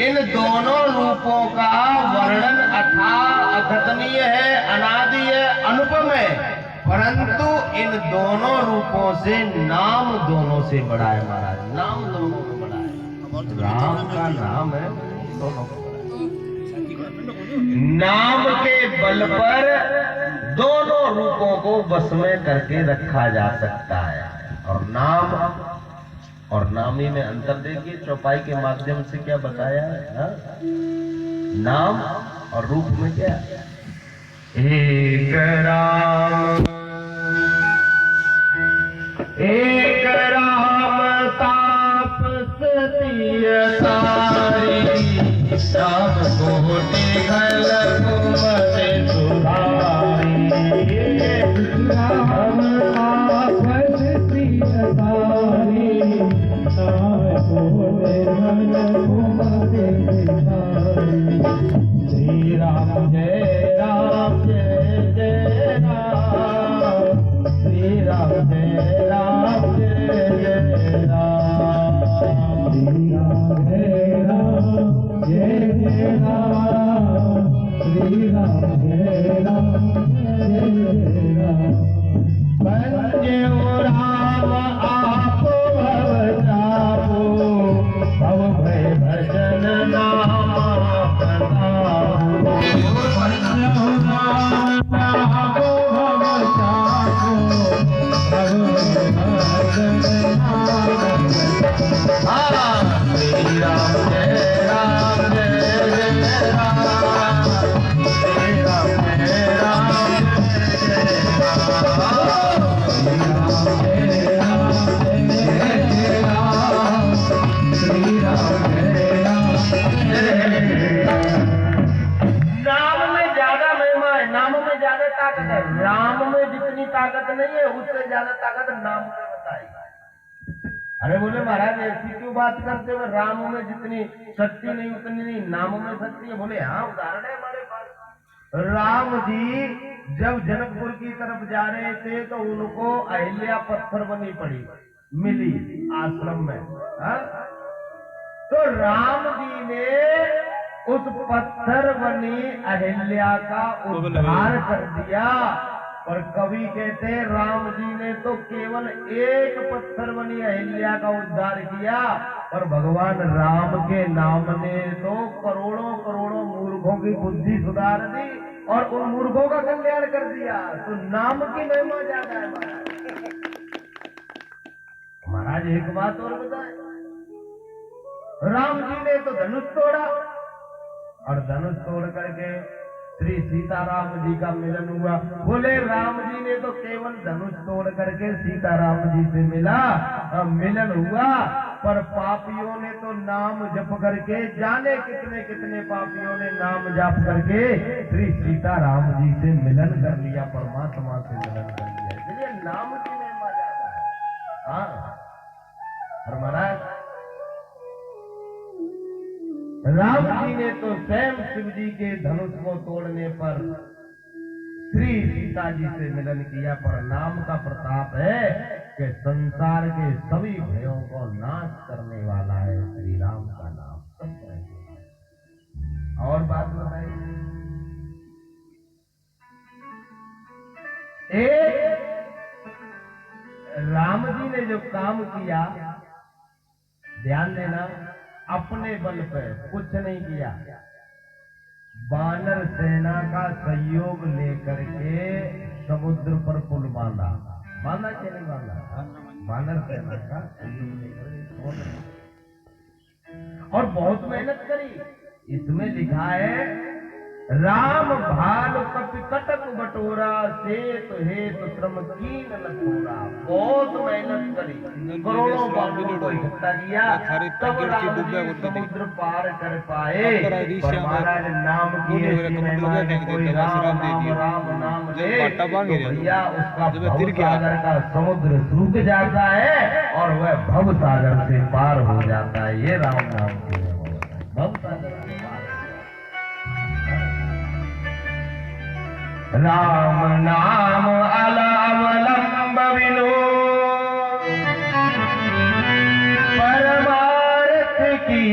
इन दोनों रूपों का वर्णन अथाह अकथनीय है, अनादि है, अनुपम है, परंतु इन दोनों रूपों से नाम दोनों से बड़ा है महाराज। नाम दोनों से बड़ा है। राम का नाम है दोनों को बड़ा है। नाम के बल पर दोनों रूपों को बस में करके रखा जा सकता है। और नाम और नामी में अंतर देखिए, चौपाई के माध्यम से क्या बताया है हा? नाम और रूप में क्या? एक राम तापसी सारी, राम कोटि घल कुमति सुधारी। राम तापसी सारी, राम कोटि घल कुमति सुधारी। श्री राम जय राम जय जय राम, श्री राम जय राम जय जय राम, श्री राम जय राम जय जय राम, श्री राम जय राम जय जय राम। पंजो राम आपो भव जापो, भव भय भजन नाम प्रतापो। पंजो राम आपो भव जापो, भव भय भजन नाम। श्री राम जय राम जय जय राम, श्री राम जय राम जय जय राम, श्री राम जय राम जय जय राम, श्री राम जय राम जय राम। नाम में ज्यादा महिमा है, नाम में ज्यादा ताकत है। राम में जितनी ताकत नहीं है, उससे ज्यादा ताकत नाम में बताई। अरे बोले महाराज ऐसी क्यों बात करते हो? राम में जितनी शक्ति नहीं उतनी नहीं नाम में शक्ति है। बोले हाँ, उदाहरण है हमारे पास। राम जी जब जनकपुर की तरफ जा रहे थे तो उनको अहिल्या पत्थर बनी पड़ी मिली आश्रम में हा? तो राम जी ने उस पत्थर बनी अहिल्या का उद्धार कर दिया। और कवि कहते हैं राम जी ने तो केवल एक पत्थर बनी अहिल्या का उद्धार किया, और भगवान राम के नाम ने तो करोड़ों करोड़ों मूर्खों की बुद्धि सुधार दी और उन मूर्खों का कल्याण कर दिया। तो नाम की महिमा ज्यादा है महाराज। एक बात और बताए, राम जी ने तो धनुष तोड़ा और धनुष तोड़ करके श्री सीताराम जी का मिलन हुआ। बोले राम जी ने तो केवल धनुष तोड़ करके सीताराम जी से मिलन हुआ, पर पापियों ने तो नाम जप करके, जाने कितने कितने पापियों ने नाम जप करके श्री सीताराम जी से मिलन कर लिया, परमात्मा से मिलन कर लिया। इसलिए नाम की महिमा ज्यादा है। हाँ, और महाराज राम जी ने तो स्वयं शिव जी के धनुष को तोड़ने पर श्री सीता जी से मिलन किया, पर नाम का प्रताप है कि संसार के सभी भयों को नाश करने वाला है श्री राम का नाम। और बात बताइए, राम जी ने जो काम किया, ध्यान देना, अपने बल पर कुछ नहीं किया। वानर सेना का सहयोग लेकर के समुद्र पर पुल बांधा के नहीं बांधा, वानर सेना का सहयोग लेकर, और बहुत मेहनत करी। इसमें लिखा है राम भाल कपि कटक बटोरा, सेत हेत श्रम कीन लखोरा। बहुत मेहनत करी, करोड़ों बाबुओं को इकट्ठा किया, तब राम जी समुद्र पार कर पाए। पर महाराज नाम की ऐसी महिमा है, कोई राम राम नाम ले तो भैया उसका भव सागर का समुद्र सूख जाता है और वह भव सागर से पार हो जाता है। ये राम नाम की भव सागर से पार। राम नाम अलावलंब विनो, परमार्थ की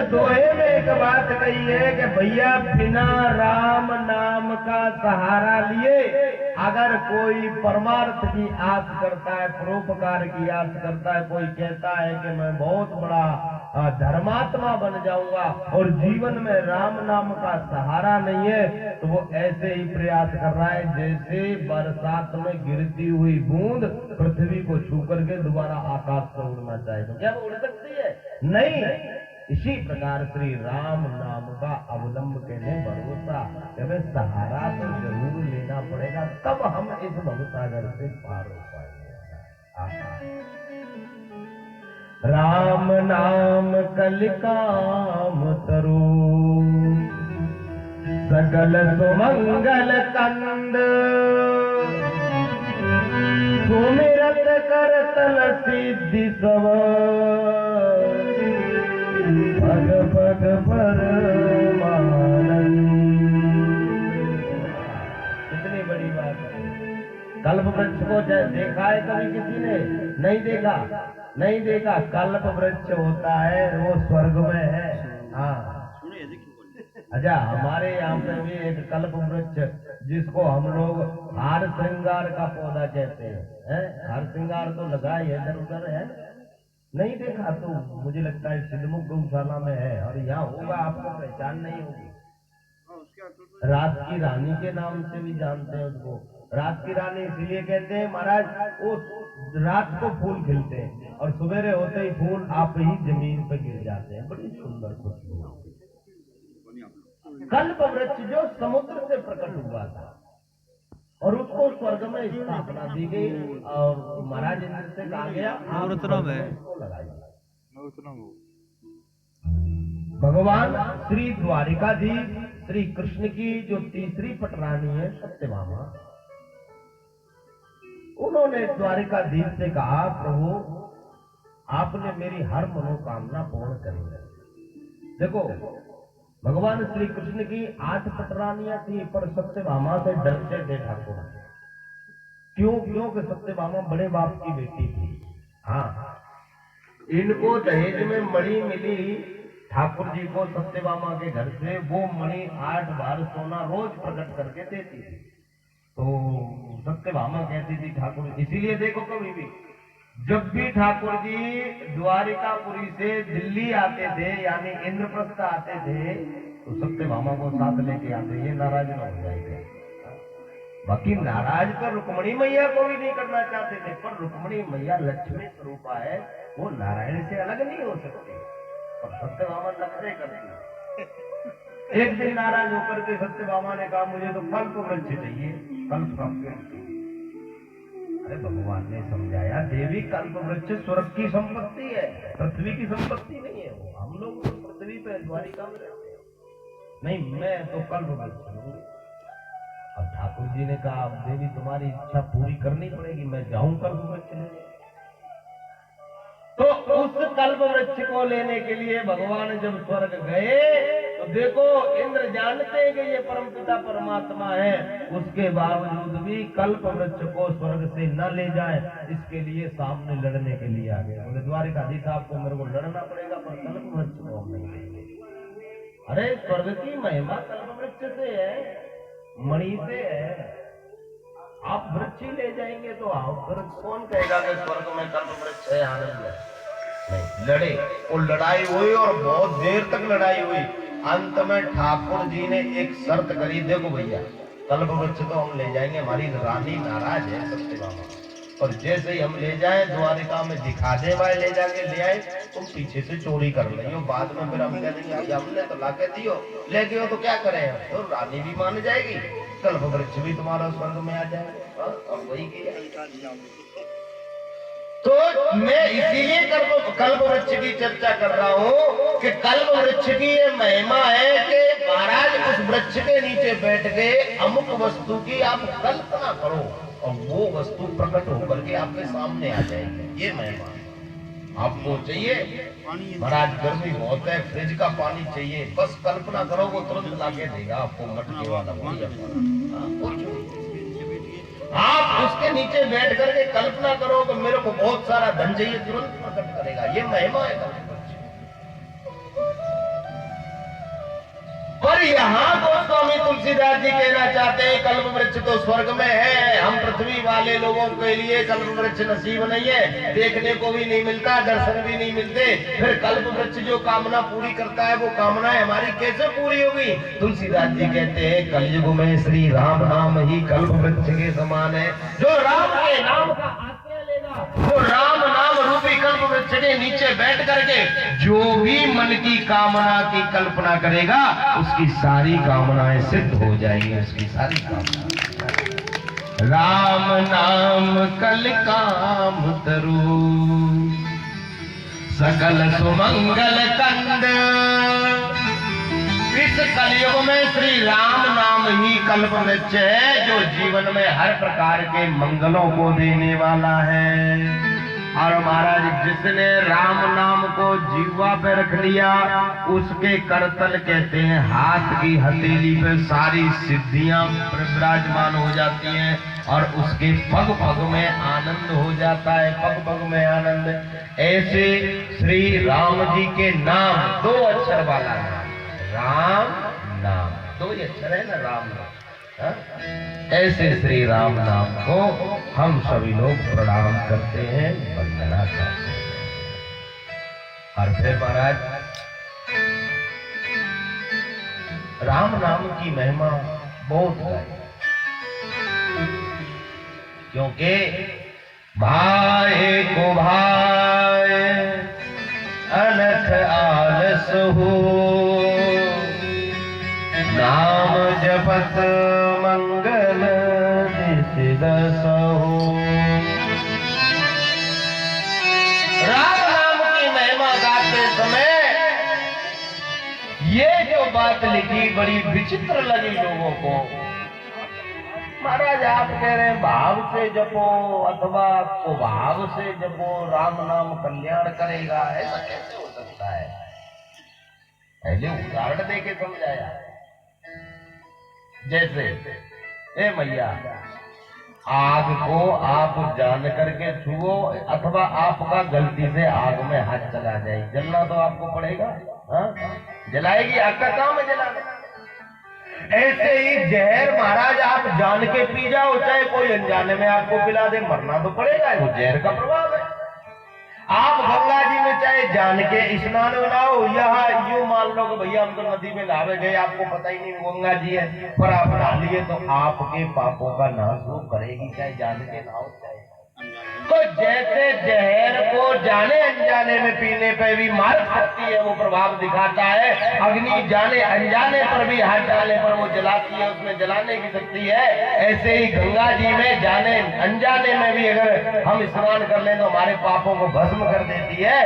दोहे में एक बात कही है कि भैया बिना राम नाम का सहारा लिए अगर कोई परमार्थ की आस करता है, परोपकार की आस करता है, कोई कहता है कि मैं बहुत बड़ा धर्मात्मा बन जाऊंगा और जीवन में राम नाम का सहारा नहीं है, तो वो ऐसे ही प्रयास कर रहा है जैसे बरसात में गिरती हुई बूंद पृथ्वी को छू करके दोबारा आकाश पर उड़ना चाहे तो क्या वो उड़ सकती है? नहीं। इसी प्रकार श्री राम नाम का अवलंब कहने भरोसा, हमें सहारा तो जरूर लेना पड़ेगा, तब हम इस भवसागर से पार हो पाएंगे। राम नाम कल काम तरो, सकल सुमंगल कंद, सुमिरत कर तल सिद्धि सब, पग पग परमानंद। कितनी बड़ी बात है। कल्प वृक्ष को देखा है कभी किसी ने? नहीं देखा, नहीं देखा। कल्प वृक्ष होता है वो स्वर्ग में है। हाँ, अच्छा, हमारे यहाँ पे भी एक कल्प वृक्ष जिसको हम लोग हार श्रृंगार का पौधा कहते हैं, हार श्रृंगार तो लगा ही इधर उधर है, नहीं देखा तो मुझे लगता है सिद्धमुख गौशाला में है, और यहाँ होगा, आपको पहचान नहीं होगी। रात की रानी के नाम से भी जानते हैं उसको। रात की रानी इसलिए कहते हैं महाराज, वो रात को फूल खिलते हैं और सवेरे होते ही फूल आप ही जमीन पर गिर जाते हैं, बड़ी सुंदर खुशबू। कल्प वृक्ष जो समुद्र से प्रकट हुआ था और उसको स्वर्ग में स्थापना दी गई और महाराज इंद्र से कहा गया इसको लगाइए। भगवान श्री द्वारिकाधीश श्री कृष्ण की जो तीसरी पटरानी है सत्यभामा, उन्होंने द्वारिकाधीश से कहा, प्रभु आपने मेरी हर मनोकामना पूर्ण करी है। देखो, भगवान श्री कृष्ण की 8 पटरानियां थी, पर सत्यभामा से डरते थे ठाकुर। क्यों? क्योंकि सत्यभामा बड़े बाप की बेटी थी। हाँ, इनको दहेज में मणि मिली ठाकुर जी को सत्यभामा के घर से, वो मणि 8 बार सोना रोज प्रकट करके देती थी। तो सत्यभामा कहती थी ठाकुर, इसीलिए देखो कभी भी जब भी ठाकुर जी द्वारिकापुरी से दिल्ली आते थे, यानी इंद्रप्रस्थ आते थे, तो सत्यभामा को साथ लेके आते, ये नाराज न हो जाएगा। बाकी नाराज तो रुक्मणी मैया को भी नहीं करना चाहते थे, पर रुक्मणी मैया लक्ष्मी स्वरूपा है, वो नारायण से अलग नहीं हो सकती, और सत्यभामा नखरे करती। एक दिन नाराज होकर के सत्यभामा ने कहा, मुझे तो कल्प वृक्ष चाहिए, कल्प का पेड़। अरे भगवान ने समझाया, देवी कल्प वृक्ष स्वर्ग की संपत्ति है, पृथ्वी की संपत्ति नहीं है। वो हम लोग तो पृथ्वी पे द्वारिका में रहते हैं, नहीं मैं तो कल्प वृक्ष हूँ। अब ठाकुर जी ने कहा, अब देवी तुम्हारी इच्छा पूरी करनी पड़ेगी, मैं जाऊं कल्प वृक्ष लेने। तो उस कल्प वृक्ष को लेने के लिए भगवान जब स्वर्ग गए, तो देखो इंद्र जानते हैं कि ये परमपिता परमात्मा है, उसके बावजूद भी कल्प वृक्ष को स्वर्ग से न ले जाए, इसके लिए सामने लड़ने के लिए आ गए। बोले द्वारिकाधीश आपको मेरे को लड़ना पड़ेगा, पर कल्प वृक्ष को हम नहीं लेंगे। अरे स्वर्ग की महिमा कल्प वृक्ष से है, मणि से है, आप वृक्ष ही ले जाएंगे तो आप फिर कौन कहेगा कि स्वर्ग में कल्प वृक्ष है, आनंद है? नहीं, लड़े, वो लड़ाई हुई और बहुत देर तक लड़ाई हुई। अंत में ठाकुर जी ने एक शर्त करी, देखो भैया कल्प वृक्ष तो हम ले जाएंगे, हमारी रानी नाराज है सत्यभामा, और जैसे ही हम ले जाएं द्वारिका में दिखा दे, भाई ले जाके ले आए, तुम पीछे से चोरी कर लियो, बाद में फिर हम कह देंगे हमने तो लाके दियो, ले गए तो क्या करें, तो रानी भी मान जाएगी, कल्प वृक्ष भी तुम्हारा स्वर्ग में आ जाएगा। और वही किया। तो मैं इसीलिए कल्प वृक्ष की चर्चा कर रहा हूँ कि कल्प वृक्ष की ये महिमा है कि महाराज उस वृक्ष के नीचे बैठ के अमुक वस्तु की आप कल्पना करो और वो वस्तु प्रकट होकर के आपके सामने आ जाएगी। ये महिमा आपको चाहिए, महाराज गर्मी बहुत है, फ्रिज का पानी चाहिए, बस कल्पना करो वो तुरंत लाके देगा आपको, मटके वाला। आप उसके नीचे बैठ करके कल्पना करो कि मेरे को बहुत सारा धन चाहिए, तुरंत प्रकट करेगा। ये महिमा है। पर यहाँ तो स्वामी तुलसीदास जी कहना चाहते हैं कल्प वृक्ष तो स्वर्ग में है, हम पृथ्वी वाले लोगों के लिए कल्प वृक्ष नसीब नहीं है, देखने को भी नहीं मिलता, दर्शन भी नहीं मिलते। फिर कल्प वृक्ष जो कामना पूरी करता है वो कामनाएं हमारी कैसे पूरी होगी? तुलसीदास जी कहते हैं कलयुग में श्री राम नाम ही कल्प वृक्ष के समान है। जो राम के नाम का आश्रय लेगा, जो राम नाम रूपी कल्प वृक्ष के नीचे बैठ करके जो भी मन की कामना की कल्पना करेगा उसकी सारी कामनाएं सिद्ध हो जाएंगी, उसकी सारी कामनाएं। राम नाम कल काम तरु सकल सुमंगल कंद। इस कलयुग में श्री राम नाम ही कल्प वृक्ष है जो जीवन में हर प्रकार के मंगलों को देने वाला है। और महाराज जिसने राम नाम को जीवा पे रख लिया उसके करतल कहते हैं हाथ की हथेली पे सारी सिद्धियां विराजमान हो जाती हैं और उसके पग पग में आनंद हो जाता है, पग पग में आनंद। ऐसे श्री राम जी के नाम 2 अक्षर वाला नाम राम नाम, 2 ही अक्षर है ना राम नाम। ऐसे श्री राम नाम को हम सभी लोग प्रणाम करते हैं, वंदना करते हैं। और फिर महाराज राम नाम की महिमा बहुत है, क्योंकि भाई को भाई अनख आलस हो, नाम जपत मंगल दिसहु। राम नाम की महिमा गाते समय ये जो बात लिखी बड़ी विचित्र लगी लोगों को। महाराज आप कह रहे हैं भाव से जपो अथवा स्वभाव से जपो राम नाम कल्याण करेगा, ऐसा कैसे हो सकता है? पहले उदाहरण दे के समझाया। जैसे ए मैया आग को आप जान करके छुओ अथवा आपका गलती से आग में हाथ चला जाए, जलना तो आपको पड़ेगा। जलाएगी, आग का काम है जलाना। ऐसे ही जहर महाराज आप जान के पी जाओ, चाहे कोई अनजाने में आपको पिला दे, मरना तो पड़ेगा, वो जहर का प्रभाव है। आप गंगा जी में चाहे जान के स्नान बनाओ, यहाँ यूं मान लो कि भैया हम तो नदी में नहावे गए, आपको पता ही नहीं गंगा जी है, पर आप नहा लिए तो आपके पापों का नाश वो करेगी, चाहे जान के नहाओ चाहे। तो जैसे जहर को जाने अनजाने में पीने पे भी मार सकती है, वो प्रभाव दिखाता है। अग्नि जाने अनजाने पर भी हाथ डालने पर वो जलाती है, उसमें जलाने की शक्ति है। ऐसे ही गंगा जी में जाने अनजाने में भी अगर हम स्नान कर लें तो हमारे पापों को भस्म कर देती है।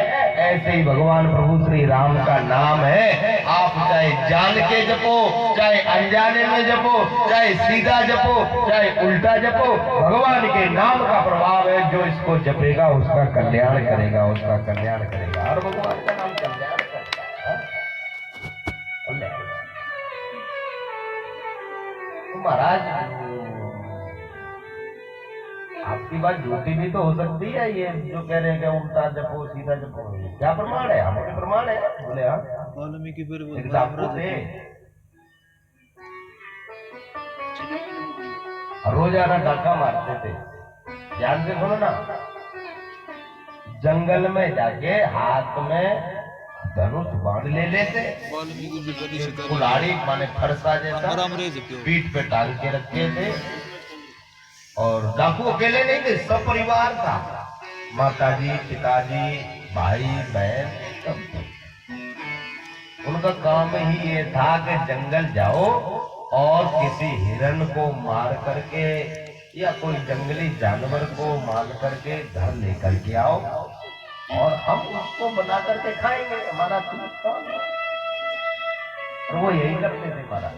ऐसे ही भगवान प्रभु श्री राम का नाम है, आप चाहे जान के जपो, चाहे अनजाने में जपो, चाहे सीधा जपो, चाहे उल्टा जपो, भगवान के नाम का प्रभाव है। जो इसको जपेगा उसका कल्याण करेगा, उसका कल्याण करेगा। और भगवान का नाम कल्याण करता है। तो महाराज आपकी बात झूठी भी तो हो सकती है, ये जो कह रहे हैं कि उल्टा जपो सीधा जपो, क्या प्रमाण है? हमारे प्रमाण है। बोले हाँ रोजाना डाका मारते थे, ध्यान से सुनो ना। जंगल में जाके हाथ में धनुष बांध ले लेते, कुल्हाड़ी माने फरसा जैसा पीठ पे टांग के रखे थे। और डाकू अकेले नहीं थे, सब परिवार था, माताजी पिताजी भाई बहन सब थे। उनका काम ही ये था कि जंगल जाओ और किसी हिरण को मार करके या कोई जंगली जानवर को मार करके घर लेकर के आओ और हम उसको बना करके खाएंगे, हमारा काम। और वो यही करते थे महाराज।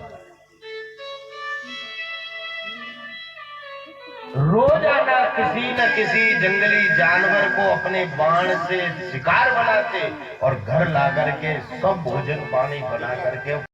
रोजाना किसी न किसी जंगली जानवर को अपने बाण से शिकार बनाते और घर ला करके सब भोजन पानी बना करके